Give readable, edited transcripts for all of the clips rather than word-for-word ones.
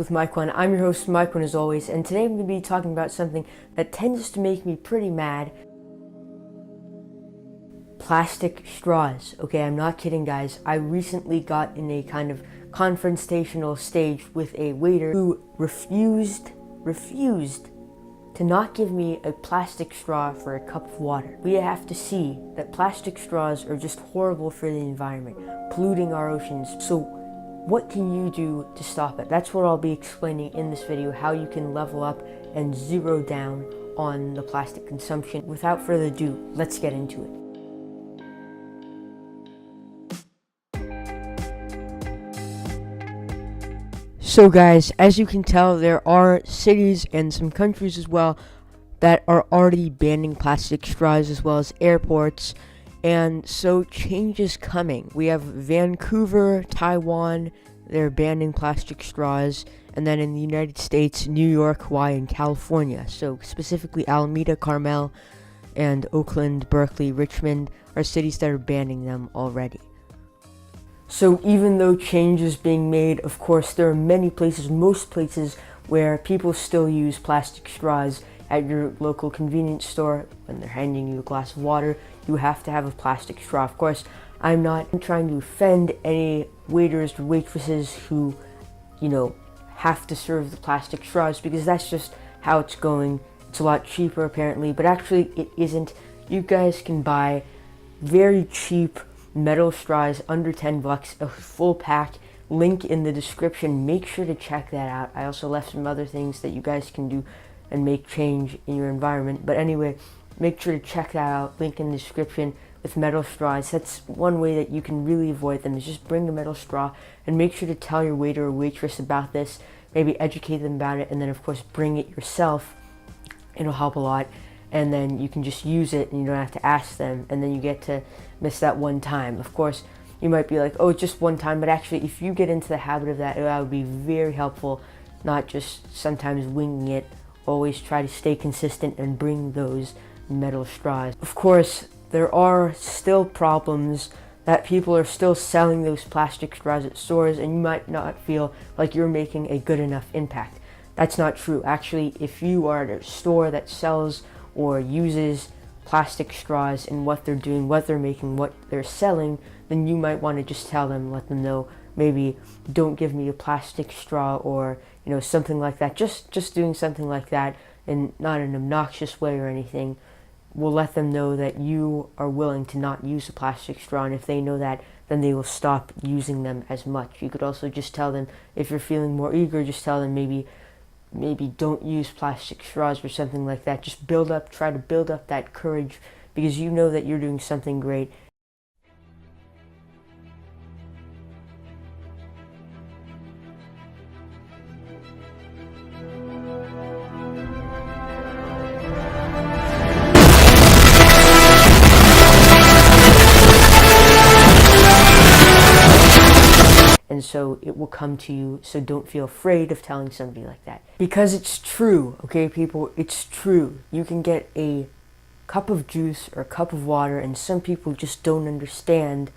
with Mike One. I'm your host, Mike One, as always, and today I'm going to be talking about something that tends to make me pretty mad. Plastic straws. Okay, I'm not kidding, guys. I recently got in a kind of confrontational stage with a waiter who refused to not give me a plastic straw for a cup of water. We have to see that plastic straws are just horrible for the environment, polluting our oceans. So what can you do to stop it? That's what I'll be explaining in this video, how you can level up and zero down on the plastic consumption. Without further ado, let's get into it. So guys, as you can tell, there are cities and some countries as well that are already banning plastic straws, as well as airports, and so change is coming. We have Vancouver, Taiwan, they're banning plastic straws, and then in the United States, New York, Hawaii, and California. So specifically Alameda, Carmel, and Oakland, Berkeley, Richmond are cities that are banning them already. So even though change is being made, of course, there are many places, most places, where people still use plastic straws. At your local convenience store, when they're handing you a glass of water, you have to have a plastic straw. Of course, I'm not trying to offend any waiters or waitresses who, have to serve the plastic straws, because that's just how it's going. It's a lot cheaper apparently, but actually it isn't. You guys can buy very cheap metal straws under 10 bucks, a full pack, link in the description. Make sure to check that out. I also left some other things that you guys can do and make change in your environment. But anyway, make sure to check that out, link in the description, with metal straws. That's one way that you can really avoid them, is just bring a metal straw and make sure to tell your waiter or waitress about this, maybe educate them about it, and then of course bring it yourself. It'll help a lot. And then you can just use it and you don't have to ask them, and then you get to miss that one time. Of course, you might be like, oh, it's just one time, but actually if you get into the habit of that, that would be very helpful, not just sometimes winging it. Always try to stay consistent and bring those metal straws. Of course, there are still problems that people are still selling those plastic straws at stores, and you might not feel like you're making a good enough impact. That's not true. Actually, if you are at a store that sells or uses plastic straws in what they're doing, what they're making, what they're selling, then you might want to just tell them, let them know, maybe don't give me a plastic straw, or something like that. Just doing something like that, and not an obnoxious way or anything, will let them know that you are willing to not use a plastic straw, and if they know that, then they will stop using them as much. You could also just tell them, if you're feeling more eager, just tell them maybe don't use plastic straws or something like that. Just try to build up that courage, because you know that you're doing something great. And so it will come to you, so don't feel afraid of telling somebody like that. Because it's true, okay, people, it's true. You can get a cup of juice or a cup of water, and some people just don't understand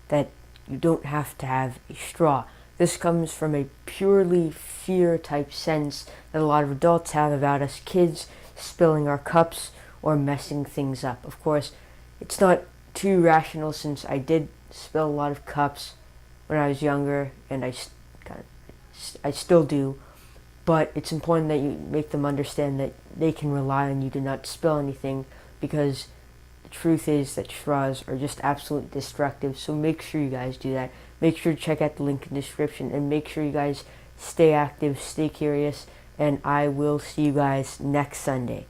that you don't have to have a straw. This comes from a purely fear type sense that a lot of adults have about us kids spilling our cups or messing things up. Of course, it's not too rational, since I did spill a lot of cups when I was younger, and I still do, but it's important that you make them understand that they can rely on you to not spill anything, because the truth is that straws are just absolutely destructive. So make sure you guys do that. Make sure to check out the link in the description, and make sure you guys stay active, stay curious, and I will see you guys next Sunday.